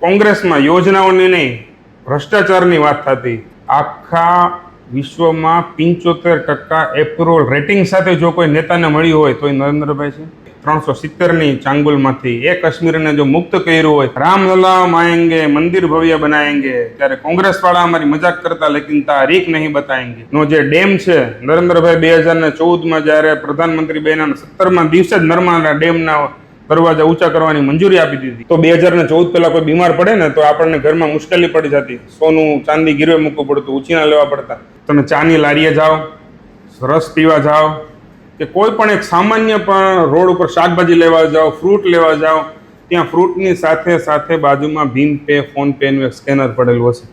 કોંગ્રેસમાં યોજનાઓની નહીં ભ્રષ્ટાચારની વાત થતી. આખા વિશ્વમાં 75% એપ્રુવલ રેટિંગ સાથે જો કોઈ નેતાને મળ્યું હોય તો એ નરેન્દ્રભાઈ છે. 370ની ચાંગુલમાંથી એ કાશ્મીરને જો મુક્ત કર્યું હોય, રામલલા આएंगे, મંદિર ભવ્ય બનાएंगे, ત્યારે કોંગ્રેસ વાળા અમારી મજાક કરતા લેકિન તારીખ નહીં બતાएंगे નો જે ડેમ છે, નરેન્દ્રભાઈ 2014માં જ્યારે પ્રધાનમંત્રી બન્યા 17મા દિવસે જ નર્મદા ડેમના દરવાજા ઊંચા કરવાની મંજૂરી આપી દીધી. તો 2014 પહેલા કોઈ બીમાર પડે ને તો આપણને ઘરમાં મુશ્કેલી પડી જતી, સોનું ચાંદી ગીરવે મૂકવું પડતું, ઉછીના લેવા પડતા. તમે ચાની લારીએ જાઓ, રસ પીવા જાઓ કે કોઈ પણ એક સામાન્ય પણ રોડ ઉપર શાકભાજી લેવા જાઓ, ફ્રૂટ લેવા જાઓ, ત્યાં ફ્રૂટની સાથે સાથે બાજુમાં ભીમ પે, ફોન પે નું એક સ્કેનર પડેલું હશે.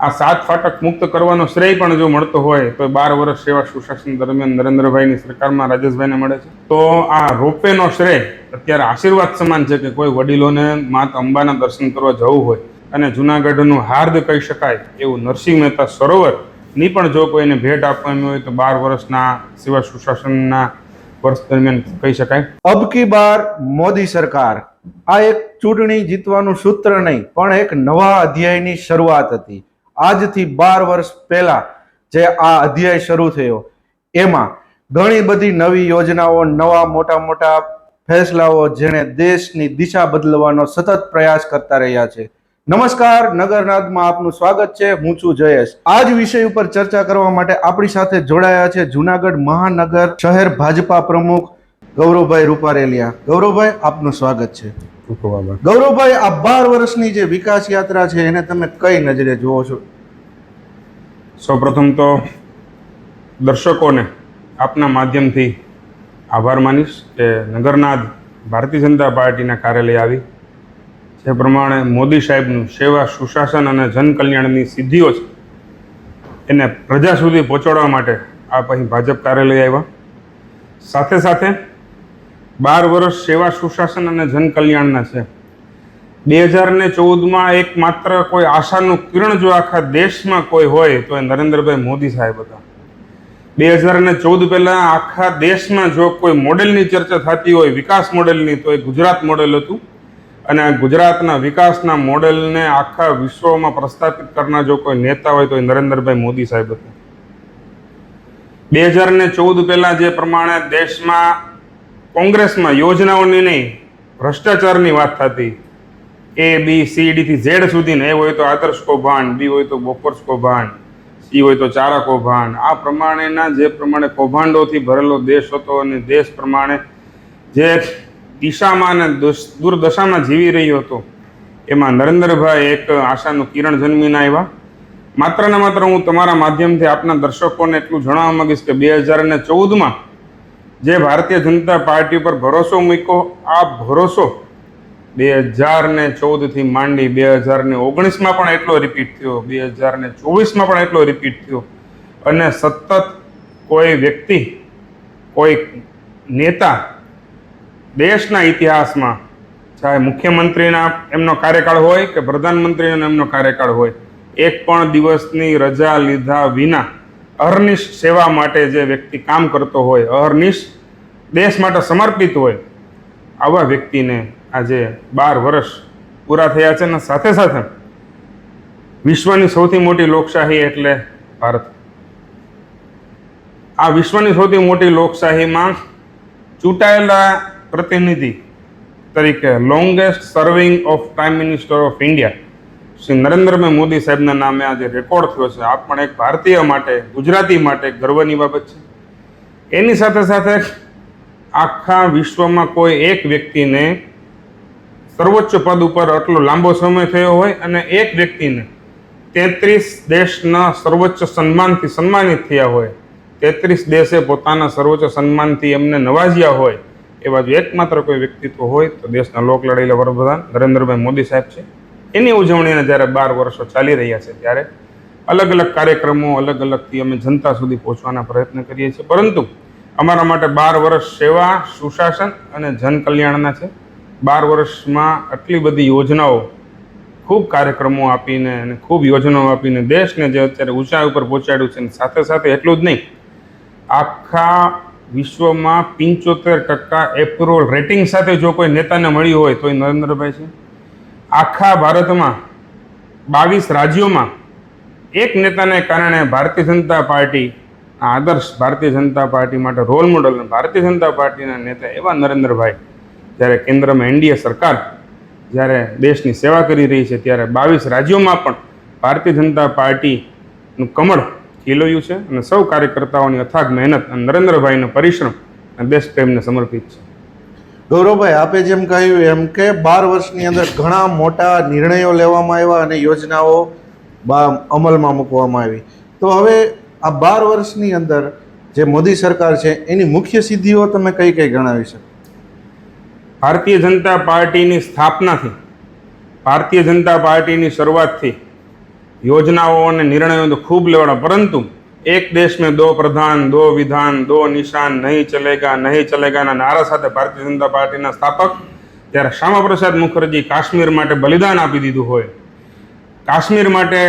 આ 7 ફાટક મુક્ત કરવાનો શ્રેય પણ જો મળતો હોય તો 12 વર્ષ સેવા સુશાસન દરમિયાન નરેન્દ્રભાઈની સરકારમાં રાજેશભાઈને મળે છે. તો આ રોપવેનો શ્રેય અત્યારે આશીર્વાદ સમાન છે કે કોઈ વડીલોને માતા અંબાના દર્શન કરવા જવું હોય અને જુનાગઢનું હાર્દ કહી શકાય એવું નરસિંહ મહેતા સરોવર ની પણ જો કોઈને ભેટ આપવાની હોય તો 12 વર્ષના સેવા સુશાસનના વર્ષ દરમિયાન કહી શકાય. અબ કી બાર મોદી સરકાર, આ એક ચૂંટણી જીતવાનું સૂત્ર નહીં પણ એક નવા અધ્યાયની શરૂઆત હતી. આજથી 12 વર્ષ પહેલા જે આ અધ્યાય શરૂ થયો એમાં ઘણી બધી નવી યોજનાઓ, નવા મોટા મોટા ફેસલાઓ જેણે દેશની દિશા બદલવાનો સતત પ્રયાસ કરતા રહ્યા છે. નમસ્કાર, નગરનાદમાં આપનું સ્વાગત છે. હું છું જયેશ. આ જ વિષય ઉપર ચર્ચા કરવા માટે આપણી સાથે જોડાયા છે જુનાગઢ મહાનગર શહેર ભાજપા પ્રમુખ ગૌરવભાઈ રૂપારેલિયા. ગૌરવભાઈ, આપનું સ્વાગત છે. ગૌરવભાઈ, આ 12 વર્ષની જે વિકાસ યાત્રા છે એને તમે કઈ નજરે જુઓ છો? સૌપ્રથમ તો દર્શકોને આપના માધ્યમથી આભાર માનીશ કે નગરનાદ ભારતીય જનતા પાર્ટીના કાર્યાલય આવી જે પ્રમાણે મોદી સાહેબનું સેવા સુશાસન અને જનકલ્યાણની સિદ્ધિઓ છે એને પ્રજા સુધી પહોંચાડવા માટે આપ અહીં ભાજપ કાર્યાલય આવ્યા. સાથે સાથે 12 વર્ષ સેવા સુશાસન અને જનકલ્યાણના છે. 2014માં એક માત્ર કોઈ આશાનું કિરણ જો આખા દેશમાં કોઈ હોય તો એ નરેન્દ્રભાઈ મોદી સાહેબ હતા. 2014 પહેલા આખા દેશમાં જો કોઈ મોડેલની ચર્ચા થતી હોય વિકાસ મોડેલની તો એ ગુજરાત મોડેલ હતું અને આ ગુજરાતના વિકાસના મોડેલને આખા વિશ્વમાં પ્રસ્થાપિત કરનાર જો કોઈ નેતા હોય તો એ નરેન્દ્રભાઈ મોદી સાહેબ હતા. 2014 પહેલા જે પ્રમાણે દેશમાં કોંગ્રેસમાં યોજનાઓની નહીં ભ્રષ્ટાચારની વાત થતી, A, B, C, D થી Z સુધીને, એ હોય તો આદર્શ કૌભાંડ, B હોય તો બોફોર્સ કૌભાંડ, C હોય તો ચારા કૌભાંડ, આ પ્રમાણેના જે પ્રમાણે કૌભાંડોથી ભરેલો દેશ હતો અને દેશ પ્રમાણે જે દિશામાં અને દુર્દશામાં જીવી રહ્યો હતો એમાં નરેન્દ્રભાઈ એક આશાનું કિરણ જન્મીને આવ્યા. માત્ર ને માત્ર હું તમારા માધ્યમથી આપના દર્શકોને એટલું જણાવવા માંગીશ કે 2014માં જે ભારતીય જનતા પાર્ટી પર ભરોસો મૂક્યો, આ ભરોસો 2014થી માંડી 2019માં પણ એટલો રિપીટ થયો, 2024માં પણ એટલો રિપીટ થયો અને સતત કોઈ વ્યક્તિ, કોઈ નેતા દેશના ઇતિહાસમાં ચાહે મુખ્યમંત્રીના એમનો કાર્યકાળ હોય કે પ્રધાનમંત્રીનો એમનો કાર્યકાળ હોય, એક પણ દિવસની રજા લીધા વિના અહર્નિશ સેવા માટે જે વ્યક્તિ કામ કરતો હોય, અહર્નિશ દેશ માટે સમર્પિત હોય, આવા વ્યક્તિને આજે 12 વર્ષ પૂરા થયા છે. અને સાથે સાથે વિશ્વની સૌથી મોટી લોકશાહી એટલે ભારત. આ વિશ્વની સૌથી મોટી લોકશાહીમાં ચૂંટાયેલા પ્રતિનિધિ તરીકે longest serving of prime minister of India Shri Narendrabhai Modi સાહેબના નામે આજે રેકોર્ડ થયો છે. આ પણ એક ભારતીય માટે, ગુજરાતી માટે ગર્વની બાબત છે. એની સાથે સાથે આખા વિશ્વમાં કોઈ એક વ્યક્તિને સર્વોચ્ચ પદ ઉપર આટલો લાંબો સમય થયો હોય અને એક વ્યક્તિને 33 દેશના સર્વોચ્ચ સન્માનથી સન્માનિત થયા હોય, 33 દેશે પોતાના સર્વોચ્ચ સન્માનથી એમને નવાજ્યા હોય, એવા જો એકમાત્ર કોઈ વ્યક્તિત્વ હોય તો દેશના લોકલાડીલા વડાપ્રધાન નરેન્દ્રભાઈ મોદી સાહેબ છે. એની ઉજવણીને જ્યારે 12 વર્ષો ચાલી રહ્યા છે ત્યારે અલગ અલગ કાર્યક્રમો, અલગ અલગથી અમે જનતા સુધી પહોંચવાના પ્રયત્ન કરીએ છીએ. પરંતુ અમારા માટે 12 વર્ષ સેવા સુશાસન અને જનકલ્યાણના છે. 12 વર્ષમાં આટલી બધી યોજનાઓ, ખૂબ કાર્યક્રમો આપીને અને ખૂબ યોજનાઓ આપીને દેશને જે અત્યારે ઊંચાઈ ઉપર પહોંચાડ્યું છે. અને સાથે સાથે એટલું જ નહીં, આખા વિશ્વમાં 75% એપ્રુવલ રેટિંગ સાથે જો કોઈ નેતાને મળ્યું હોય તો એ નરેન્દ્રભાઈ છે. આખા ભારતમાં 22 રાજ્યોમાં એક નેતાને કારણે ભારતીય જનતા પાર્ટી આદર્શ ભારતીય જનતા પાર્ટી માટે રોલ મોડલ ભારતીય જનતા પાર્ટીના નેતા એવા નરેન્દ્રભાઈ જ્યારે કેન્દ્રમાં એનડીએ સરકાર જ્યારે દેશની સેવા કરી રહી છે ત્યારે 22 રાજ્યોમાં પણ ભારતીય જનતા પાર્ટીનું કમળ ખીલોયું છે અને સૌ કાર્યકર્તાઓની અથાગ મહેનત અને નરેન્દ્રભાઈનો પરિશ્રમ અને દેશ પ્રેમને સમર્પિત છે. ગૌરવભાઈ, આપે જેમ કહ્યું એમ કે 12 વર્ષની અંદર ઘણા મોટા નિર્ણયો લેવામાં આવ્યા અને યોજનાઓ અમલમાં મૂકવામાં આવી. તો હવે આ 12 વર્ષની અંદર જે મોદી સરકાર છે એની મુખ્ય સિદ્ધિઓ તમે કઈ કઈ ગણાવી શકો? ભારતીય જનતા પાર્ટીની સ્થાપનાથી, ભારતીય જનતા પાર્ટીની શરૂઆતથી યોજનાઓ અને નિર્ણયો તો ખૂબ લેવાના, પરંતુ એક દેશ મેં દો પ્રધાન, દો વિધાન, દો નિશાન, નહીં ચલેગાના નારા સાથે ભારતીય જનતા પાર્ટીના સ્થાપક ત્યારે શ્યામાપ્રસાદ મુખર્જી કાશ્મીર માટે બલિદાન આપી દીધું હોય, કાશ્મીર માટે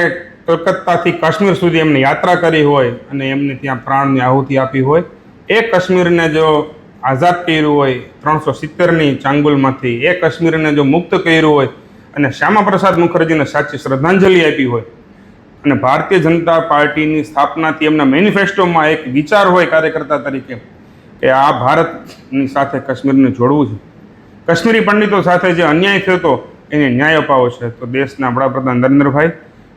કલકત્તાથી કાશ્મીર સુધી એમને યાત્રા કરી હોય અને એમને ત્યાં પ્રાણની આહુતિ આપી હોય, એ કાશ્મીરને જો આઝાદ કર્યું હોય 370ની ચાંગુલમાંથી, એ કાશ્મીરને જો મુક્ત કર્યું હોય અને શ્યામાપ્રસાદ મુખર્જીને સાચી શ્રદ્ધાંજલિ આપી હોય અને ભારતીય જનતા પાર્ટીની સ્થાપનાથી એમના મેનિફેસ્ટોમાં એક વિચાર હોય કાર્યકર્તા તરીકે કે આ ભારતની સાથે કાશ્મીરને જોડવું છે, કાશ્મીરી પંડિતો સાથે જે અન્યાય થયો હતો એને ન્યાય અપાવો છે, તો દેશના વડાપ્રધાન નરેન્દ્રભાઈ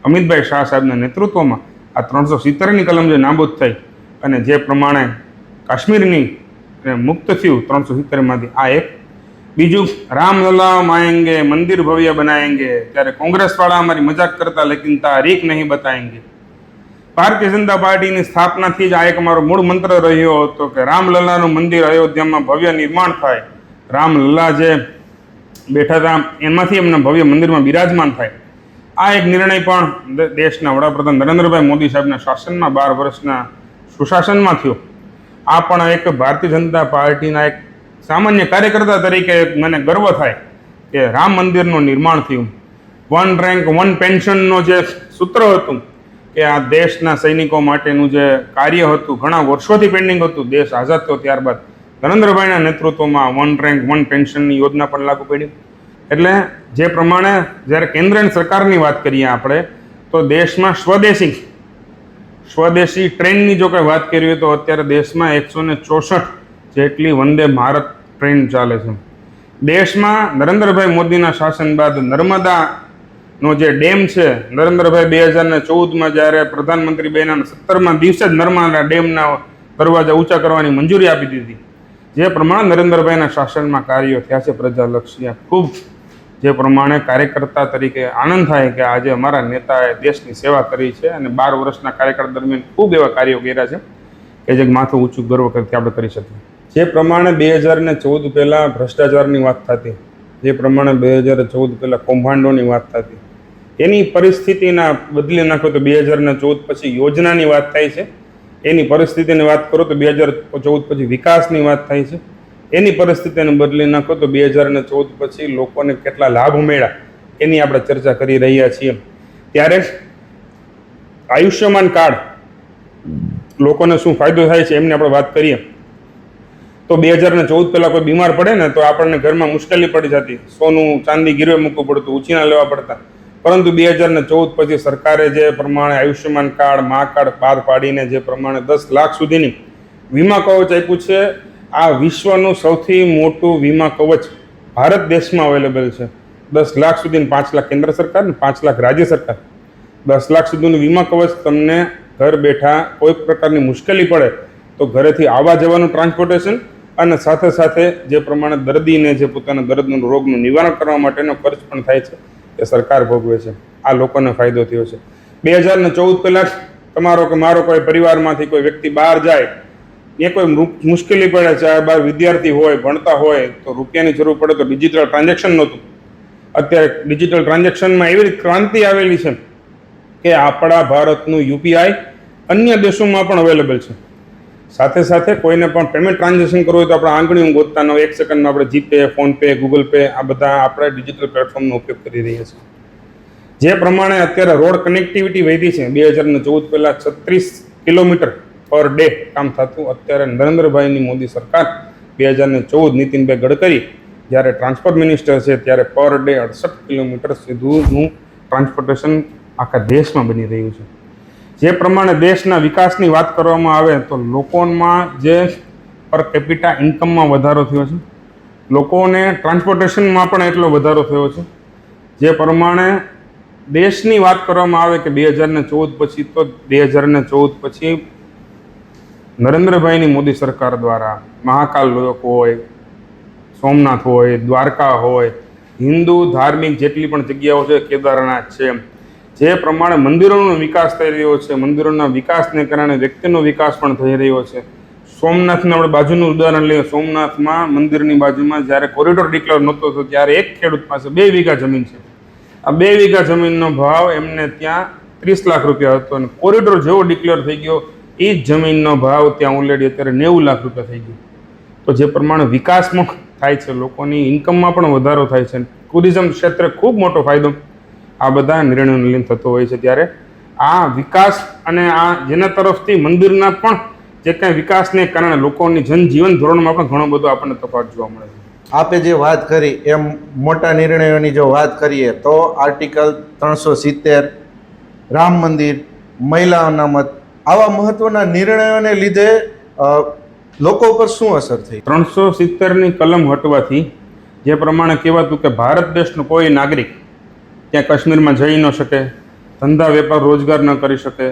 અમિતભાઈ શાહ સાહેબના નેતૃત્વમાં આ 370ની કલમ જે નાબૂદ થઈ અને જે પ્રમાણે કાશ્મીરની મુક્ત થયું 370માંથી, આ એક. બીજું, રામલલા આएंगे, મંદિર ભવ્ય બનાएंगे, ત્યારે કોંગ્રેસવાળા અમારી મજાક કરતા લેકિન તારીખ નહીં બતાएंगे. ભારતીય જનતા પાર્ટીની સ્થાપનાથી જ આ એક અમારો મૂળ મંત્ર રહ્યો હતો કે રામલલ્લાનું મંદિર અયોધ્યામાં ભવ્ય નિર્માણ થાય, રામલલ્લા જે બેઠા હતા એમાંથી એમના ભવ્ય મંદિરમાં બિરાજમાન થાય. આ એક નિર્ણય પણ દેશના વડાપ્રધાન નરેન્દ્રભાઈ મોદી સાહેબના શાસનમાં 12 વર્ષના સુશાસનમાં થયો. આ પણ એક ભારતીય જનતા પાર્ટીના એક સામાન્ય કાર્યકર્તા તરીકે મને ગર્વ થાય કે રામ મંદિરનું નિર્માણ થયું. 1 રેન્ક 1 પેન્શનનો જે સૂત્ર હતું કે આ દેશના સૈનિકો માટેનું જે કાર્ય હતું, ઘણા વર્ષોથી પેન્ડિંગ હતું, દેશ આઝાદ થયો ત્યારબાદ નરેન્દ્રભાઈના નેતૃત્વમાં 1 રેન્ક 1 પેન્શનની યોજના પણ લાગુ પડી. એટલે જે પ્રમાણે જ્યારે કેન્દ્રની સરકારની વાત કરીએ આપણે, તો દેશમાં સ્વદેશી ટ્રેનની જો કંઈ વાત કરીએ તો અત્યારે દેશમાં 164 જેટલી વંદે ભારત ટ્રેન ચાલે છે. દેશમાં નરેન્દ્રભાઈ મોદીના શાસન બાદ નર્મદાનો જે ડેમ છે, નરેન્દ્રભાઈ 2014માં જ્યારે પ્રધાનમંત્રી બન્યાના 17મા દિવસે જ નર્મદા ડેમના દરવાજા ઊંચા કરવાની મંજૂરી આપી દીધી. જે પ્રમાણે નરેન્દ્રભાઈના શાસનમાં કાર્યો થયા છે પ્રજાલક્ષી, ખૂબ જે પ્રમાણે કાર્યકર્તા તરીકે આનંદ થાય કે આજે અમારા નેતાએ દેશની સેવા કરી છે અને 12 વર્ષના કાર્યકાળ દરમિયાન ખૂબ એવા કાર્યો કર્યા છે કે જે માથું ઊંચું ગર્વ કરતી આપણે કરી શકીએ. જે પ્રમાણે 2014 પહેલાં ભ્રષ્ટાચારની વાત થતી, જે પ્રમાણે 2014 પહેલાં કૌભાંડોની વાત થતી, એની પરિસ્થિતિના બદલી નાખો તો 2014 પછી યોજનાની વાત થાય છે, એની પરિસ્થિતિની વાત કરો તો 2014 પછી વિકાસની વાત થાય છે, એની પરિસ્થિતિને બદલી નાખો તો 2014 પછી લોકોને કેટલા લાભ મળ્યા એની આપણે ચર્ચા કરી રહ્યા છીએ. ત્યારે આયુષ્યમાન કાર્ડ લોકોને શું ફાયદો થાય છે એમની આપણે વાત કરીએ તો 2014 પહેલાં કોઈ બીમાર પડે ને તો આપણને ઘરમાં મુશ્કેલી પડી જતી, સોનું ચાંદી ગીરવે મૂકવું પડતું, ઉછીના લેવા પડતા. પરંતુ 2014 પછી સરકારે જે પ્રમાણે આયુષ્યમાન કાર્ડ, મા કાર્ડ બહાર પાડીને જે પ્રમાણે 10 લાખ સુધીની વીમા કવચ આપ્યું છે. આ વિશ્વનું સૌથી મોટું વીમા કવચ ભારત દેશમાં અવેલેબલ છે. 10 લાખ સુધીની, 5 લાખ કેન્દ્ર સરકાર ને 5 લાખ રાજ્ય સરકાર, 10 લાખ સુધીનું વીમા કવચ તમને ઘર બેઠા કોઈ પ્રકારની મુશ્કેલી પડે તો ઘરેથી આવવા જવાનું ટ્રાન્સપોર્ટેશન અને સાથે સાથે જે પ્રમાણે દર્દીને જે પોતાના દર્દનું રોગનું નિવારણ કરવા માટેનો ખર્ચ પણ થાય છે એ સરકાર ભોગવે છે. આ લોકોને ફાયદો થયો છે. 2014 પહેલાં તમારો કે મારો કોઈ પરિવારમાંથી કોઈ વ્યક્તિ બહાર જાય, એ કોઈ મુશ્કેલી પડે, ચાહે બહાર વિદ્યાર્થી હોય, ભણતા હોય, તો રૂપિયાની જરૂર પડે તો ડિજિટલ ટ્રાન્ઝેક્શન નહોતું. અત્યારે ડિજિટલ ટ્રાન્ઝેક્શનમાં એવી ક્રાંતિ આવેલી છે કે આપણા ભારતનું યુપીઆઈ અન્ય દેશોમાં પણ અવેલેબલ છે. સાથે સાથે કોઈને પણ પેમેન્ટ ટ્રાન્ઝેક્શન કરવું હોય તો આપણે આંગળીઓ ગોતતા ન હોય, 1 સેકન્ડમાં આપણે જીપે, ફોનપે, ગૂગલ પે આ બધા આપણે ડિજિટલ પ્લેટફોર્મનો ઉપયોગ કરી રહ્યા છીએ. જે પ્રમાણે અત્યારે રોડ કનેક્ટિવિટી વધી છે, 2014 પહેલાં 36 કિલોમીટર પર ડે કામ થતું, અત્યારે નરેન્દ્રભાઈની મોદી સરકાર 2014 નીતિનભાઈ ગડકરી જ્યારે ટ્રાન્સપોર્ટ મિનિસ્ટર છે ત્યારે પર ડે 68 કિલોમીટર સુધીનું ટ્રાન્સપોર્ટેશન આખા દેશમાં બની રહ્યું છે. જે પ્રમાણે દેશના વિકાસની વાત કરવામાં આવે તો લોકોમાં જે પર કેપિટા ઇન્કમમાં વધારો થયો છે, લોકોને ટ્રાન્સપોર્ટેશનમાં પણ એટલો વધારો થયો છે. જે પ્રમાણે દેશની વાત કરવામાં આવે કે 2014 પછી તો 2014 પછી નરેન્દ્રભાઈની મોદી સરકાર દ્વારા મહાકાલ લોક હોય, સોમનાથ હોય, દ્વારકા હોય, હિન્દુ ધાર્મિક જેટલી પણ જગ્યાઓ છે, કેદારનાથ છે, જે પ્રમાણે મંદિરોનો વિકાસ થઈ રહ્યો છે, મંદિરોના વિકાસને કારણે વ્યક્તિનો વિકાસ પણ થઈ રહ્યો છે. સોમનાથનું આપણે બાજુનું ઉદાહરણ લઈએ, સોમનાથમાં મંદિરની બાજુમાં જ્યારે કોરિડોર ડિક્લેર નહોતો થયો ત્યારે એક ખેડૂત પાસે 2 વીઘા જમીન છે. આ 2 વીઘા જમીનનો ભાવ એમને ત્યાં 30 લાખ રૂપિયા હતો અને કોરિડોર જેવો ડિક્લેર થઈ ગયો એ જ જમીનનો ભાવ ત્યાં ઓલરેડી અત્યારે 90 લાખ રૂપિયા થઈ ગયો. તો જે પ્રમાણે વિકાસમાં થાય છે, લોકોની ઇન્કમમાં પણ વધારો થાય છે, ટુરિઝમ ક્ષેત્રે ખૂબ મોટો ફાયદો આ બધા નિર્ણયોને લઈને થતો હોય છે. ત્યારે આ વિકાસ અને આ જેના તરફથી મંદિરના પણ જે કાંઈ વિકાસને કારણે લોકોની જનજીવન ધોરણમાં પણ ઘણો બધો આપણને તફાવત જોવા મળે છે. આપે જે વાત કરી એમ મોટા નિર્ણયોની જો વાત કરીએ તો આર્ટિકલ 370, રામ મંદિર, મહિલા અનામત, આવા મહત્વના નિર્ણયોને લીધે લોકો પર શું અસર થઈ? 370ની કલમ હટવાથી જે પ્રમાણે કહેવાતું કે ભારત દેશનો કોઈ નાગરિક ત્યાં કાશ્મીરમાં જઈ ન શકે, ધંધા વેપાર રોજગાર ન કરી શકે,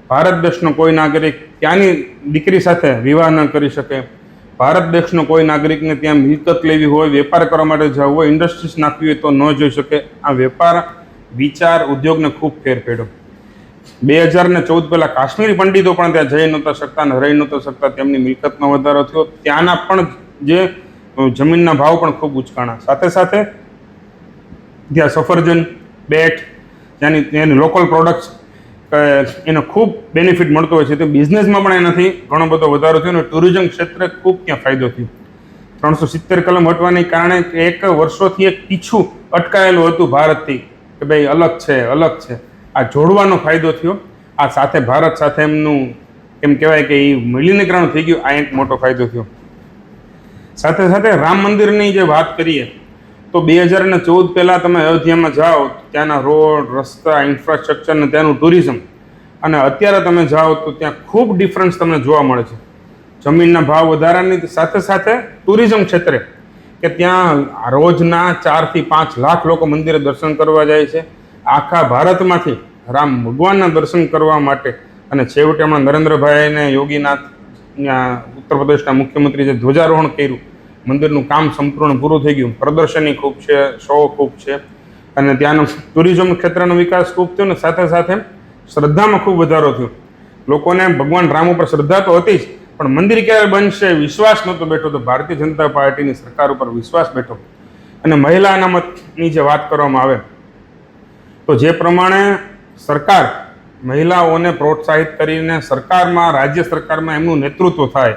ભારત દેશનો કોઈ નાગરિક ત્યાંની દીકરી સાથે વિવાહ ન કરી શકે, ભારત દેશનો કોઈ નાગરિકને ત્યાં મિલકત લેવી હોય, વેપાર કરવા માટે જવું હોય, ઇન્ડસ્ટ્રીઝ નાખવી હોય તો ન જોઈ શકે. આ વેપાર વિચાર ઉદ્યોગને ખૂબ ફેર પડ્યો. 2014 પહેલાં કાશ્મીરી પંડિતો પણ ત્યાં જઈ નહોતા શકતા અને રહી નહોતા શકતા, તેમની મિલકતમાં વધારો થયો. ત્યાંના પણ જે જમીનના ભાવ પણ ખૂબ ઉચકાણા. સાથે સાથે ત્યાં સફરજન, બેટ, ત્યાંની લોકલ પ્રોડક્ટ્સ એનો ખૂબ બેનિફિટ મળતો હોય છે. તો બિઝનેસમાં પણ એનાથી ઘણો બધો વધારો થયો અને ટુરિઝમ ક્ષેત્રે ખૂબ ત્યાં ફાયદો થયો. 370 કલમ હટવાને કારણે એક વર્ષોથી એક પીછું અટકાયેલું હતું ભારતથી કે ભાઈ અલગ છે. આ જોડવાનો ફાયદો થયો. આ સાથે ભારત સાથે એમનું એમ કહેવાય કે એ વિલીનીકરણ થઈ ગયું. આ એક મોટો ફાયદો થયો. સાથે સાથે રામ મંદિરની જે વાત કરીએ તો 2014 પહેલાં તમે અયોધ્યામાં જાઓ, ત્યાંના રોડ, રસ્તા, ઇન્ફ્રાસ્ટ્રક્ચર ને ત્યાંનું ટુરિઝમ, અને અત્યારે તમે જાઓ તો ત્યાં ખૂબ ડિફરન્સ તમને જોવા મળે છે. જમીનના ભાવ વધારાની સાથે સાથે ટુરિઝમ ક્ષેત્રે કે ત્યાં રોજના 4 થી 5 લાખ લોકો મંદિરે દર્શન કરવા જાય છે, આખા ભારતમાંથી રામ ભગવાનના દર્શન કરવા માટે. અને છેવટે હમણાં નરેન્દ્રભાઈને યોગીનાથ ઉત્તર પ્રદેશના મુખ્યમંત્રી જે ધ્વજારોહણ કર્યું, મંદિરનું કામ સંપૂર્ણ પૂરું થઈ ગયું. પ્રદર્શની ખૂબ છે, શો ખૂબ છે અને ત્યાંનો ટુરિઝમ ક્ષેત્રનો વિકાસ ખૂબ થયો ને સાથે સાથે શ્રદ્ધામાં ખૂબ વધારો થયો. લોકોને ભગવાન રામ ઉપર શ્રદ્ધા તો હતી જ, પણ મંદિર ક્યારે બનશે વિશ્વાસ નહોતો બેઠો. તો ભારતીય જનતા પાર્ટીની સરકાર ઉપર વિશ્વાસ બેઠો. અને મહિલા અનામતની જે વાત કરવામાં આવે તો જે પ્રમાણે સરકાર મહિલાઓને પ્રોત્સાહિત કરીને સરકારમાં, રાજ્ય સરકારમાં એમનું નેતૃત્વ થાય,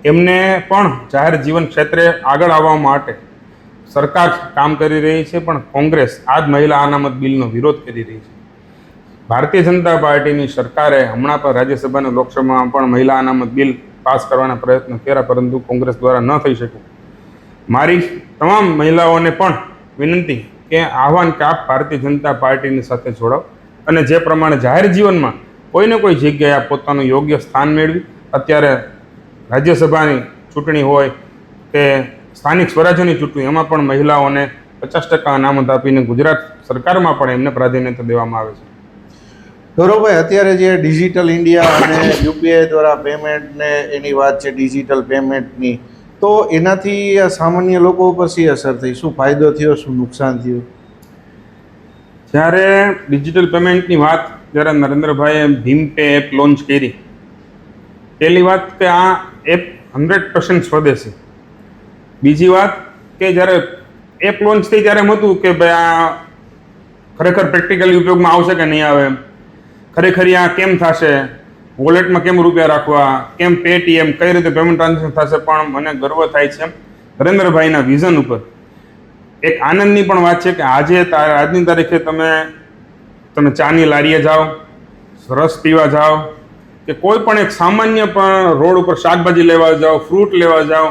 એમને પણ જાહેર જીવન ક્ષેત્રે આગળ આવવા માટે સરકાર કામ કરી રહી છે. પણ કોંગ્રેસ આ જ મહિલા અનામત બિલનો વિરોધ કરી રહી છે. ભારતીય જનતા પાર્ટીની સરકારે હમણાં પણ રાજ્યસભા અને લોકસભામાં પણ મહિલા અનામત બિલ પાસ કરવાના પ્રયત્નો કર્યા, પરંતુ કોંગ્રેસ દ્વારા ન થઈ શક્યું. મારી તમામ મહિલાઓને પણ વિનંતી કે આહવાન કે આપ ભારતીય જનતા પાર્ટીની સાથે જોડાઓ અને જે પ્રમાણે જાહેર જીવનમાં કોઈને કોઈ જગ્યાએ પોતાનું યોગ્ય સ્થાન મેળવી. અત્યારે રાજ્યસભાની ચૂંટણી હોય કે સ્થાનિક સ્વરાજ્યની ચૂંટણી, એમાં પણ મહિલાઓને 50% અનામત આપીને ગુજરાત સરકારમાં પણ એમને પ્રાધાન્યતા દેવામાં આવે છે. ગૌરવભાઈ, અત્યારે જે ડિજિટલ ઇન્ડિયા અને યુપીઆઈ દ્વારા પેમેન્ટ ને એની વાત છે, ડિજિટલ પેમેન્ટની, તો એનાથી સામાન્ય લોકો ઉપર શી અસર થઈ? શું ફાયદો થયો, શું નુકસાન થયું? જ્યારે ડિજિટલ પેમેન્ટની વાત જ્યારે નરેન્દ્રભાઈએ ભીમ પે એપ લોન્ચ કરી, પહેલી વાત કે આ એપ 100% સ્વદેશી. બીજી વાત કે જ્યારે એપ લોન્ચ થઈ ત્યારે એમ હતું કે ભાઈ આ ખરેખર પ્રેક્ટિકલી ઉપયોગમાં આવશે કે નહીં આવે, ખરેખર આ કેમ થશે, વોલેટમાં કેમ રૂપિયા રાખવા, કેમ પેટીએમ, કઈ રીતે પેમેન્ટ ટ્રાન્ઝેક્શન થશે. પણ મને ગર્વ થાય છે નરેન્દ્રભાઈના વિઝન ઉપર. એક આનંદની પણ વાત છે કે આજની તારીખે તમે ચાની લારીએ જાઓ, રસ પીવા જાઓ કે કોઈ પણ એક સામાન્ય પણ રોડ ઉપર શાકભાજી લેવા જાઓ, ફ્રૂટ લેવા જાઓ,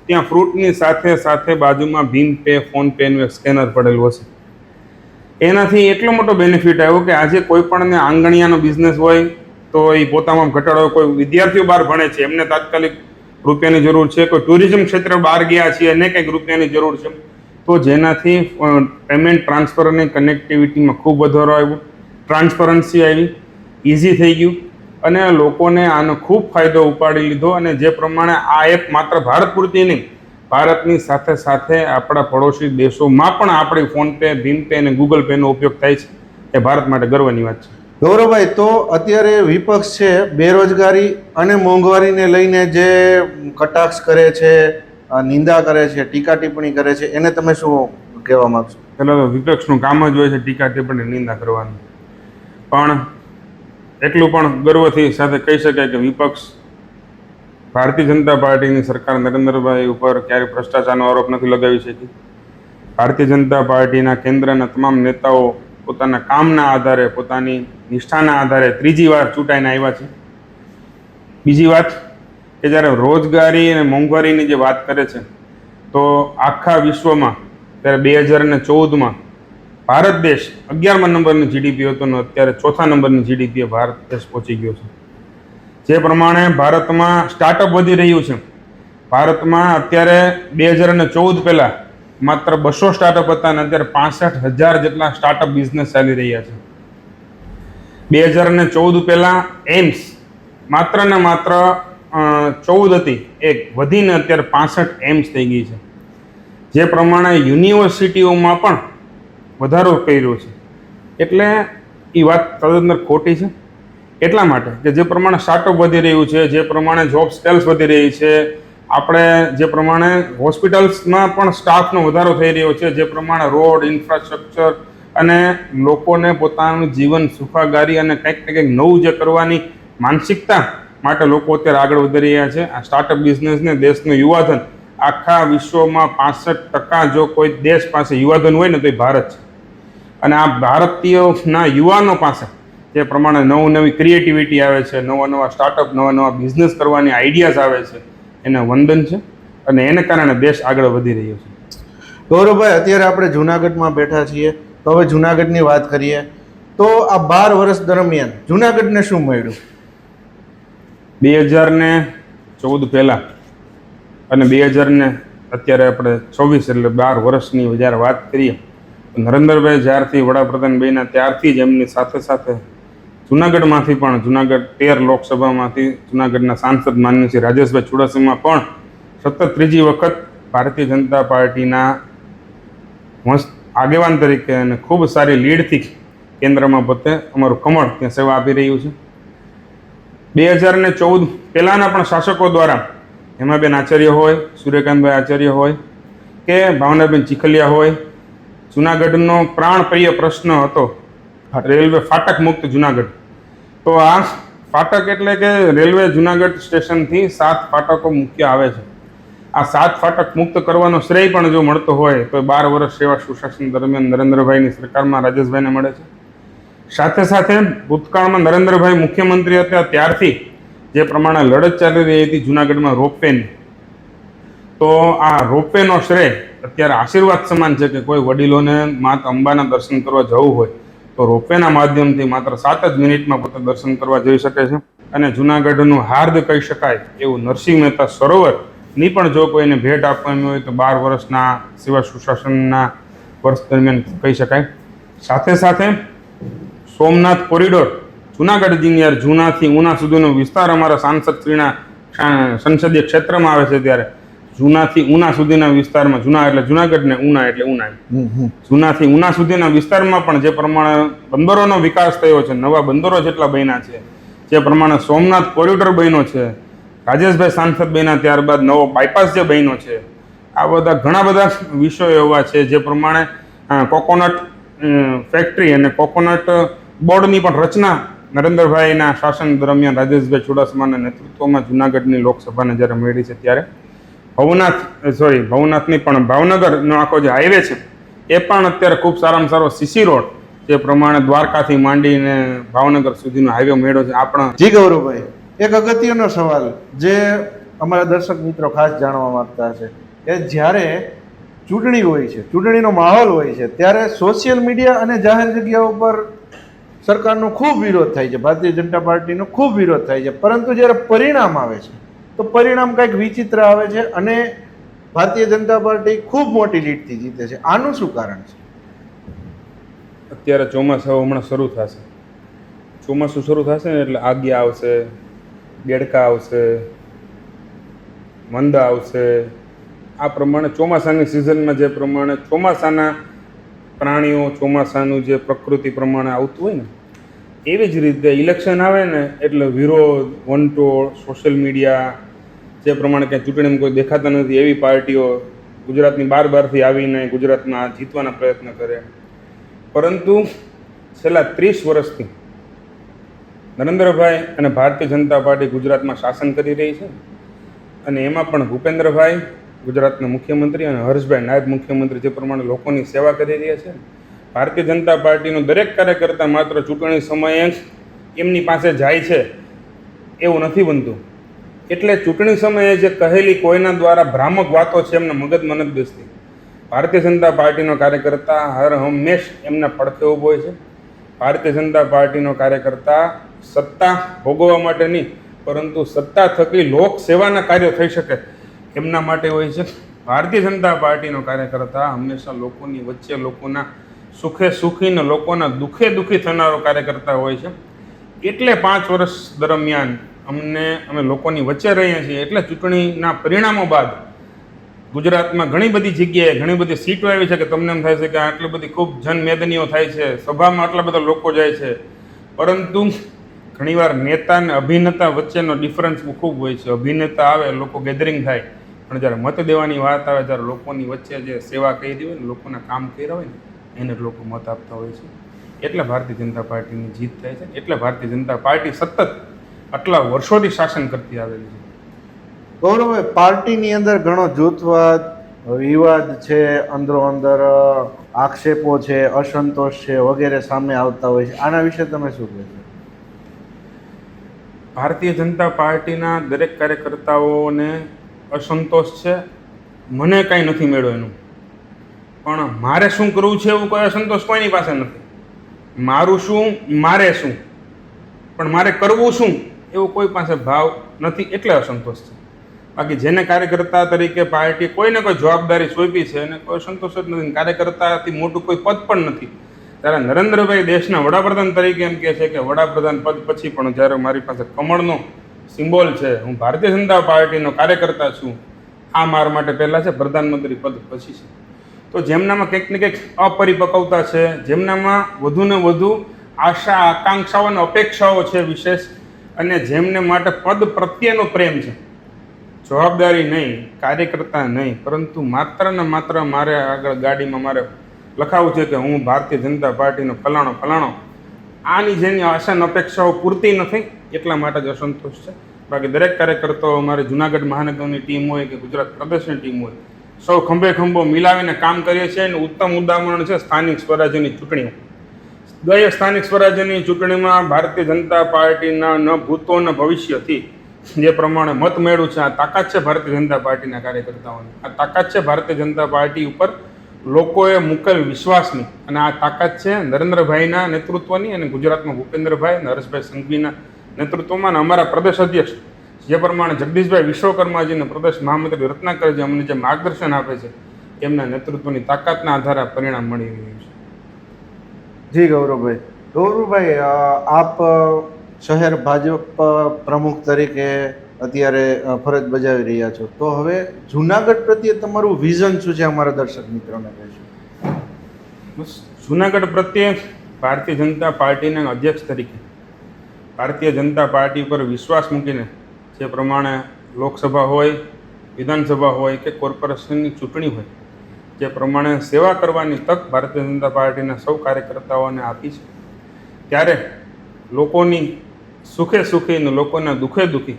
ત્યાં ફ્રૂટની સાથે સાથે બાજુમાં ભીમ પે ફોન પેનું એક સ્કેનર પડેલું હશે. એનાથી એટલો મોટો બેનિફિટ આવ્યો કે આજે કોઈ પણને આંગણિયાનો બિઝનેસ હોય તો એ પોતામાં ઘટાડો, કોઈ વિદ્યાર્થીઓ બહાર ભણે છે એમને તાત્કાલિક રૂપિયાની જરૂર છે, કોઈ ટુરિઝમ ક્ષેત્ર બહાર ગયા છે એને કંઈક રૂપિયાની જરૂર છે, તો જેનાથી પેમેન્ટ ટ્રાન્સફર અને કનેક્ટિવિટીમાં ખૂબ વધારો આવ્યો, ટ્રાન્સપરન્સી આવી, ઇઝી થઈ ગયું અને લોકોને આનો ખૂબ ફાયદો ઉપાડી લીધો. અને જે પ્રમાણે આ એપ માત્ર ભારત પૂરતી નહીં, ભારતની સાથે સાથે આપણા પડોશી દેશોમાં પણ આપણી ફોનપે, ભીમ પે અને ગૂગલ પેનો ઉપયોગ થાય છે. એ ભારત માટે ગર્વની વાત છે. ગૌરવભાઈ, તો અત્યારે વિપક્ષ છે બેરોજગારી અને મોંઘવારીને લઈને જે કટાક્ષ કરે છે, નિંદા કરે છે, ટીકા ટિપ્પણી કરે છે, એને તમે શું કહેવા માંગશો? પહેલાં તો વિપક્ષનું કામ જ હોય છે ટીકા ટિપ્પણી, નિંદા કરવાની. પણ એટલું પણ ગર્વથી સાથે કહી શકાય કે વિપક્ષ ભારતીય જનતા પાર્ટીની સરકાર નરેન્દ્રભાઈ ઉપર ક્યારેય ભ્રષ્ટાચારનો આરોપ નથી લગાવી શકી. ભારતીય જનતા પાર્ટીના કેન્દ્રના તમામ નેતાઓ પોતાના કામના આધારે, પોતાની નિષ્ઠાના આધારે ત્રીજી વાર ચૂંટાઈને આવ્યા છે. બીજી વાત કે જ્યારે રોજગારી અને મોંઘવારીની જે વાત કરે છે તો આખા વિશ્વમાં ત્યારે 2014માં ભારત દેશ 11મા નંબરની જીડીપી હતો ને અત્યારે 4થા નંબરની જીડીપી ભારત દેશ પહોંચી ગયો છે. જે પ્રમાણે ભારતમાં સ્ટાર્ટઅપ વધી રહ્યું છે. ભારતમાં અત્યારે 2014 પહેલાં માત્ર 200 સ્ટાર્ટઅપ હતા અને અત્યારે 65,000 જેટલા સ્ટાર્ટઅપ બિઝનેસ ચાલી રહ્યા છે. 2014 પહેલાં એમ્સ માત્ર ને માત્ર 14 હતી, એક વધીને અત્યારે 65 એમ્સ થઈ ગઈ છે. જે પ્રમાણે યુનિવર્સિટીઓમાં પણ વધારો કર્યો છે. એટલે એ વાત તદ્દન ખોટી છે. એટલા માટે કે જે પ્રમાણે સ્ટાર્ટઅપ વધી રહ્યું છે, જે પ્રમાણે જોબ સ્કેલ્સ વધી રહી છે, આપણે જે પ્રમાણે હોસ્પિટલ્સમાં પણ સ્ટાફનો વધારો થઈ રહ્યો છે, જે પ્રમાણે રોડ, ઇન્ફ્રાસ્ટ્રક્ચર અને લોકોને પોતાનું જીવન સુખાકારી અને કંઈક ને કંઈક નવું જે કરવાની માનસિકતા માટે લોકો અત્યારે આગળ વધી રહ્યા છે. આ સ્ટાર્ટઅપ બિઝનેસને દેશનું યુવાધન આખા વિશ્વમાં 65% જો કોઈ દેશ પાસે યુવાધન હોય ને તો એ ભારત છે. અને આ ભારતીયોના યુવાનો પાસે જે પ્રમાણે નવી ક્રિએટિવિટી આવે છે, નવા સ્ટાર્ટઅપ, નવા બિઝનેસ કરવાની આઈડિયાઝ આવે છે, એને વંદન છે અને એને કારણે દેશ આગળ વધી રહ્યો છે. ગૌરવભાઈ, અત્યારે આપણે જુનાગઢમાં બેઠા છીએ, તો હવે જુનાગઢની વાત કરીએ તો આ 12 વર્ષ દરમિયાન જુનાગઢને શું મળ્યું? 2014 પહેલાં અને 2000 અત્યારે આપણે 24 એટલે 12 વર્ષની જ્યારે વાત કરીએ તો નરેન્દ્રભાઈ જ્યારથી વડાપ્રધાન બન્યા ત્યારથી જ એમની સાથે સાથે જુનાગઢમાંથી પણ, જુનાગઢ 13 લોકસભામાંથી જુનાગઢના સાંસદ માનનીય શ્રી રાજેશભાઈ ચુડાસમા પણ સતત ત્રીજી વખત ભારતીય જનતા પાર્ટીના મસ્ત આગેવાન તરીકે અને ખૂબ સારી લીડથી કેન્દ્રમાં પોતે અમારું કમળ ત્યાં સેવા આપી રહ્યું છે. 2014 પહેલાંના પણ શાસકો દ્વારા હેમાબેન આચાર્ય હોય, સૂર્યકાંતભાઈ આચાર્ય હોય કે ભાવનાબેન ચીખલિયા હોય, જુનાગઢનો પ્રાણપ્રિય પ્રશ્ન હતો રેલવે ફાટક મુક્ત જુનાગઢ. તો આ ફાટક એટલે કે રેલવે જુનાગઢ સ્ટેશનથી 7 ફાટકો મુખ્ય આવે છે. આ 7 ફાટક મુક્ત કરવાનો શ્રેય પણ જો મળતો હોય તો 12 વર્ષ સેવા સુશાસન દરમિયાન નરેન્દ્રભાઈની સરકારમાં રાજેશભાઈને મળે છે. સાથે સાથે ભૂતકાળમાં નરેન્દ્રભાઈ મુખ્યમંત્રી હતા ત્યારથી જે પ્રમાણે લડત ચાલી રહી હતી જુનાગઢમાં રોપવેની, તો આ રોપવેનો શ્રેય અત્યારે આશીર્વાદ સમાન છે કે કોઈ વડીલોને માતા અંબાના દર્શન કરવા જવું હોય તો રોપવેના માધ્યમથી માત્ર 7 જ મિનિટમાં પોતે દર્શન કરવા જઈ શકે છે. અને જુનાગઢનું હાર્દ કહી શકાય એવું નરસિંહ મહેતા સરોવરની પણ જો કોઈને ભેટ આપવાની હોય તો 12 વર્ષના સેવા સુશાસનના વર્ષ દરમિયાન કહી શકાય. સાથે સાથે સોમનાથ કોરિડોર જુનાગઢ યાર જૂનાથી ઉના સુધીનો વિસ્તાર અમારા સાંસદશ્રીના સંસદીય ક્ષેત્રમાં આવે છે. ત્યારે જૂનાથી ઉના સુધીના વિસ્તારમાં, જૂના એટલે જુનાગઢ ને ઉના એટલે ઉના, જૂનાથી ઉના સુધીના વિસ્તારમાં પણ જે પ્રમાણે બંદરોનો વિકાસ થયો છે, નવા બંદરો જેટલા બન્યા છે, જે પ્રમાણે સોમનાથ કોરિડોર બન્યો છે, રાજેશભાઈ સાંસદ બન્યા ત્યારબાદ નવો બાયપાસ જે બન્યો છે, આ બધા ઘણા બધા વિષયો એવા છે. જે પ્રમાણે કોકોનટ ફેક્ટરી અને કોકોનટ બોર્ડની પણ રચના નરેન્દ્રભાઈના શાસન દરમિયાન રાજેશભાઈ ચુડાસમાના નેતૃત્વમાં જુનાગઢની લોકસભાને જ્યારે મળી છે ત્યારે ભવનાથની પણ ભાવનગરનો આખો જે હાઈવે છે એ પણ અત્યારે ખૂબ સારામાં સારો સીસી રોડ જે પ્રમાણે દ્વારકાથી માંડીને ભાવનગર સુધીનો હાઈવે મળ્યો છે. આપણા જી ગૌરવભાઈ, એક અગત્યનો સવાલ જે અમારા દર્શક મિત્રો ખાસ જાણવા માંગતા હશે કે જ્યારે ચૂંટણી હોય છે, ચૂંટણીનો માહોલ હોય છે, ત્યારે સોશિયલ મીડિયા અને જાહેર જગ્યાઓ પર સરકારનો ખૂબ વિરોધ થાય છે, ભારતીય જનતા પાર્ટીનો ખૂબ વિરોધ થાય છે, પરંતુ જ્યારે પરિણામ આવે છે તો પરિણામ કંઈક વિચિત્ર આવે છે અને ભારતીય જનતા પાર્ટી ખૂબ મોટી લીડથી જીતે છે. આનું શું કારણ છે? અત્યારે ચોમાસું હમણાં શરૂ થશે. ચોમાસું શરૂ થશે ને એટલે આગિયા આવશે, દેડકા આવશે, મંદા આવશે. આ પ્રમાણે ચોમાસાની સિઝનમાં જે પ્રમાણે ચોમાસાના પ્રાણીઓ, ચોમાસાનું જે પ્રકૃતિ પ્રમાણે આવતું હોય ને, એવી જ રીતે ઇલેક્શન આવે ને એટલે વિરોધ, વંટોળ, સોશિયલ મીડિયા, જે પ્રમાણે ક્યાંય ચૂંટણીમાં કોઈ દેખાતા નથી એવી પાર્ટીઓ ગુજરાતની બહારથી આવીને ગુજરાતમાં જીતવાના પ્રયત્ન કરે. પરંતુ છેલ્લા 30 વર્ષથી નરેન્દ્રભાઈ અને ભારતીય જનતા પાર્ટી ગુજરાતમાં શાસન કરી રહી છે અને એમાં પણ ભૂપેન્દ્રભાઈ ગુજરાતના મુખ્યમંત્રી અને હર્ષભાઈ નાયબ મુખ્યમંત્રી જે પ્રમાણે લોકોની સેવા કરી રહ્યા છે. ભારતીય જનતા પાર્ટીનો દરેક કાર્યકર્તા માત્ર ચૂંટણી સમયે એમની પાસે જાય છે એવું નથી બનતું. એટલે ચૂંટણી સમયે જે કહેલી કોઈના દ્વારા ભ્રામક વાતો છે એમના મગજમાં નથી બેસતી. ભારતીય જનતા પાર્ટીનો કાર્યકર્તા હર હંમેશ એમના પડખે ઊભો હોય છે. ભારતીય જનતા પાર્ટીનો કાર્યકર્તા સત્તા ભોગવવા માટે નહીં, પરંતુ સત્તા થકી લોક સેવાના કાર્યો થઈ શકે એમના માટે હોય છે. ભારતીય જનતા પાર્ટીનો કાર્યકર્તા હંમેશા લોકોની વચ્ચે, લોકોના સુખે સુખી ને લોકોના દુઃખે દુઃખી થનારો કાર્યકર્તા હોય છે. એટલે 5 વર્ષ દરમિયાન અમે લોકોની વચ્ચે રહીએ છીએ. એટલે ચૂંટણીના પરિણામો બાદ ગુજરાતમાં ઘણી બધી જગ્યાએ ઘણી બધી સીટો આવી છે કે તમને એમ થાય છે કે આટલી બધી ખૂબ જનમેદનીઓ થાય છે, સભામાં આટલા બધા લોકો જાય છે, પરંતુ ઘણીવાર નેતા અને અભિનેતા વચ્ચેનો ડિફરન્સ ખૂબ હોય છે. અભિનેતા આવે, લોકો ગેધરિંગ થાય, પણ જ્યારે મત દેવાની વાત આવે, જ્યારે લોકોની વચ્ચે જે સેવા કરી હોય ને, લોકોના કામ કર્યા હોય ને, એને લોકો મત આપતા હોય છે. એટલે ભારતીય જનતા પાર્ટીની જીત થાય છે. એટલે ભારતીય જનતા પાર્ટી સતત આટલા વર્ષોથી શાસન કરતી આવેલી છે. ગૌરવભાઈ, પાર્ટીની અંદર ઘણો જૂથવાદ, વિવાદ છે, અંદરો અંદર આક્ષેપો છે, અસંતોષ છે વગેરે સામે આવતા હોય છે. આના વિશે તમે શું કહેશો? ભારતીય જનતા પાર્ટીના દરેક કાર્યકર્તાઓને અસંતોષ છે. મને કાંઈ નથી મળ્યો એનું, પણ મારે શું કરવું છે એવું કોઈ અસંતોષ કોઈની પાસે નથી. મારું શું, મારે શું, પણ મારે કરવું શું એવું કોઈ પાસે ભાવ નથી, એટલે અસંતોષ છે. બાકી જેને કાર્યકર્તા તરીકે પાર્ટી કોઈને કોઈ જવાબદારી સોંપી છે એને કોઈ સંતોષ જ નથી. કાર્યકર્તાથી મોટું કોઈ પદ પણ નથી. ત્યારે નરેન્દ્રભાઈ દેશના વડાપ્રધાન તરીકે એમ કહે છે કે વડાપ્રધાન પદ પછી પણ જ્યારે મારી પાસે કમળનો સિમ્બોલ છે, હું ભારતીય જનતા પાર્ટીનો કાર્યકર્તા છું, આ મારા માટે પહેલાં છે, પ્રધાનમંત્રી પદ પછી છે. તો જેમનામાં કંઈક ને કંઈક અપરિપક્વતા છે, જેમનામાં વધુને વધુ આશા, આકાંક્ષાઓ અને અપેક્ષાઓ છે વિશેષ, અને જેમને માટે પદ પ્રત્યેનો પ્રેમ છે, જવાબદારી નહીં, કાર્યકર્તા નહીં, પરંતુ માત્ર ને માત્ર મારે આગળ ગાડીમાં મારે લખાવું છે કે હું ભારતીય જનતા પાર્ટીનો ફલાણો, આની જેની આશા અપેક્ષાઓ પૂરતી નથી, એટલા માટે જ અસંતોષ છે. બાકી દરેક કાર્યકર્તાઓ અમારી જુનાગઢ મહાનગરની ટીમ હોય કે ગુજરાત પ્રદેશની ટીમ હોય, સૌ ખંભે ખંભો મિલાવીને કામ કરીએ છીએ. અને ઉત્તમ ઉદાહરણ છે સ્થાનિક સ્વરાજ્યની ચૂંટણીઓ. ગઈ સ્થાનિક સ્વરાજ્યની ચૂંટણીમાં ભારતીય જનતા પાર્ટીના ન ભૂતો ન ભવિષ્યથી જે પ્રમાણે મત મેળવ્યું છે, આ તાકાત છે ભારતીય જનતા પાર્ટીના કાર્યકર્તાઓની. આ તાકાત છે ભારતીય જનતા પાર્ટી ઉપર લોકોએ મૂકેલ વિશ્વાસની, અને આ તાકાત છે નરેન્દ્રભાઈના નેતૃત્વની અને ગુજરાતમાં ભૂપેન્દ્રભાઈ અને હર્ષભાઈ સંઘવીના નેતૃત્વમાં. અને અમારા પ્રદેશ અધ્યક્ષ જે પ્રમાણે જગદીશભાઈ વિશ્વકર્માજીને પ્રદેશ મહામંત્રી રત્નાકરજી અમને જે માર્ગદર્શન આપે છે, એમના નેતૃત્વની તાકાતના આધારે પરિણામ મળી રહ્યું છે. જી ગૌરવભાઈ, આપ શહેર ભાજપ પ્રમુખ તરીકે અત્યારે ફરજ બજાવી રહ્યા છો, તો હવે જુનાગઢ પ્રત્યે તમારું વિઝન શું છે અમારા દર્શક મિત્રોને કહેશો? બસ, જુનાગઢ પ્રત્યે ભારતીય જનતા પાર્ટીના અધ્યક્ષ તરીકે ભારતીય જનતા પાર્ટી પર વિશ્વાસ મૂકીને જે પ્રમાણે લોકસભા હોય, વિધાનસભા હોય કે કોર્પોરેશનની ચૂંટણી હોય, જે પ્રમાણે સેવા કરવાની તક ભારતીય જનતા પાર્ટીના સૌ કાર્યકર્તાઓને આપી છે, ત્યારે લોકોની સુખે સુખી અને લોકોના દુઃખે દુઃખી,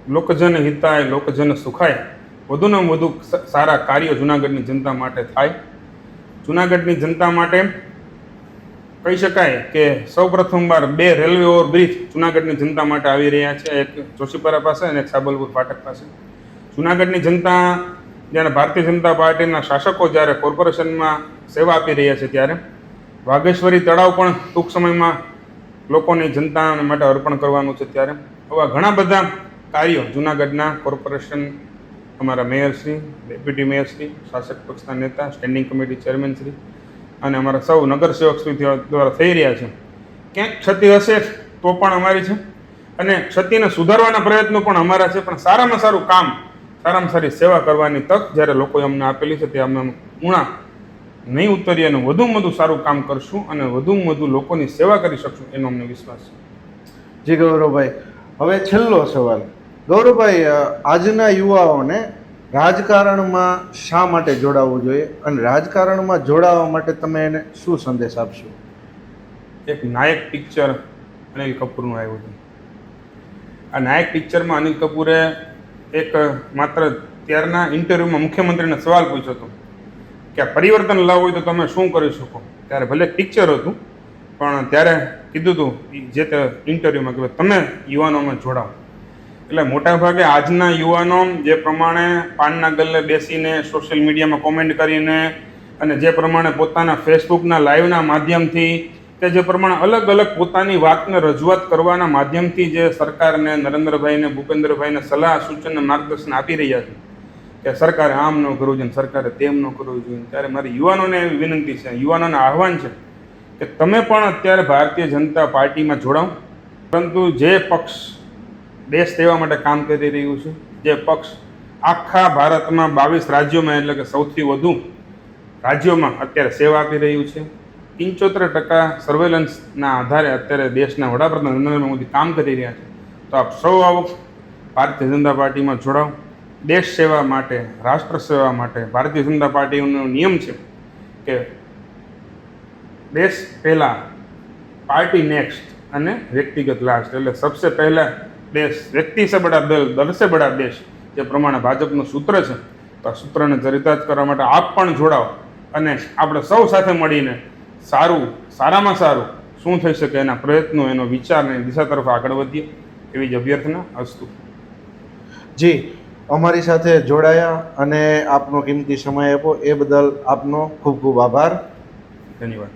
લોકજન હિતાય લોકજન સુખાય, વધુને વધુ સારા કાર્યો જુનાગઢની જનતા માટે થાય. જુનાગઢની જનતા માટે કહી શકાય કે સૌ પ્રથમવાર 2 રેલવે ઓવરબ્રિજ જુનાગઢની જનતા માટે આવી રહ્યા છે, એક જોશીપરા પાસે અને એક સાબલપુર ફાટક પાસે. જુનાગઢની જનતા જ્યારે ભારતીય જનતા પાર્ટીના શાસકો જ્યારે કોર્પોરેશનમાં સેવા આપી રહ્યા છે ત્યારે વાઘેશ્વરી તળાવ પણ ટૂંક સમયમાં લોકોની જનતા માટે અર્પણ કરવાનું છે. ત્યારે આવા ઘણા બધા કાર્યો જુનાગઢના કોર્પોરેશન, અમારા મેયરશ્રી, ડેપ્યુટી મેયરશ્રી, શાસક પક્ષના નેતા, સ્ટેન્ડિંગ કમિટી ચેરમેનશ્રી અને અમારા સૌ નગરસેવકશ્રી દ્વારા થઈ રહ્યા છે. ક્યાંક ક્ષતિ હશે તો પણ અમારી છે અને ક્ષતિને સુધારવાના પ્રયત્નો પણ અમારા છે, પણ સારામાં સારું કામ, સારામાં સારી સેવા કરવાની તક જ્યારે લોકોએ અમને આપેલી છે તે અમે ઉણા નહીં ઉતરીએ અને વધુમાં વધુ સારું કામ કરશું અને વધુમાં વધુ લોકોની સેવા કરી શકશું એનો અમને વિશ્વાસ છે. જી ગૌરવભાઈ, હવે છેલ્લો સવાલ. ગૌરવભાઈ, આજના યુવાઓને રાજકારણમાં શા માટે જોડાવવું જોઈએ અને રાજકારણમાં જોડાવા માટે તમે એને શું સંદેશ આપશો? એક નાયક પિક્ચર અનિલ કપૂરનું આવ્યું હતું. આ નાયક પિક્ચરમાં અનિલ કપૂરે એક માત્ર ત્યારના ઇન્ટરવ્યૂમાં મુખ્યમંત્રીને સવાલ પૂછ્યો હતો કે આ પરિવર્તન લાવવું હોય તો તમે શું કરી શકો. ત્યારે ભલે પિક્ચર હતું પણ ત્યારે કીધું હતું જે તે ઇન્ટરવ્યૂમાં કે તમે યુવાનોમાં જોડાઓ. એટલે મોટાભાગે આજના યુવાનો જે પ્રમાણે પાનના ગલ્લે બેસીને સોશિયલ મીડિયામાં કોમેન્ટ કરીને અને જે પ્રમાણે પોતાના ફેસબુકના લાઈવના માધ્યમથી કે જે પ્રમાણે અલગ અલગ પોતાની વાતને રજૂઆત કરવાના માધ્યમથી જે સરકારને, નરેન્દ્રભાઈને, ભૂપેન્દ્રભાઈને સલાહ, સૂચન, માર્ગદર્શન આપી રહ્યા છે કે સરકારે આમ ન કરવું જોઈએ, સરકારે તેમ ન કરવું જોઈએ, ત્યારે મારી યુવાનોને એવી વિનંતી છે, યુવાનોને આહવાન છે કે તમે પણ અત્યારે ભારતીય જનતા પાર્ટીમાં જોડાઓ. પરંતુ જે પક્ષ દેશ સેવા માટે કામ કરી રહ્યું છે, જે પક્ષ આખા ભારતમાં 22 રાજ્યોમાં એટલે કે સૌથી વધુ રાજ્યોમાં અત્યારે સેવા આપી રહ્યું છે, 75% સર્વેલન્સના આધારે અત્યારે દેશના વડાપ્રધાન નરેન્દ્ર મોદી કામ કરી રહ્યા છે, તો આપ સૌ આવો ભારતીય જનતા પાર્ટીમાં જોડાઓ. દેશ સેવા માટે, રાષ્ટ્ર સેવા માટે ભારતીય જનતા પાર્ટીનો નિયમ છે કે દેશ પહેલાં, પાર્ટી નેક્સ્ટ અને વ્યક્તિગત લાસ્ટ. એટલે સબસે પહેલાં દેશ, વ્યક્તિ સે બડા દલ, દલ સે બડા દેશ, જે પ્રમાણે ભાજપનું સૂત્ર છે. તો આ સૂત્રને ચરિતાર્થ કરવા માટે આપ પણ જોડાઓ અને આપણે સૌ સાથે મળીને સારામાં સારું શું થઈ શકે એના પ્રયત્નો, એનો વિચારની દિશા તરફ આગળ વધીએ એવી જ અભ્યર્થના. અસ્તુ. જી, અમારી સાથે જોડાયા અને આપનો કિંમતી સમય આપ્યો એ બદલ આપનો ખૂબ ખૂબ આભાર. ધન્યવાદ.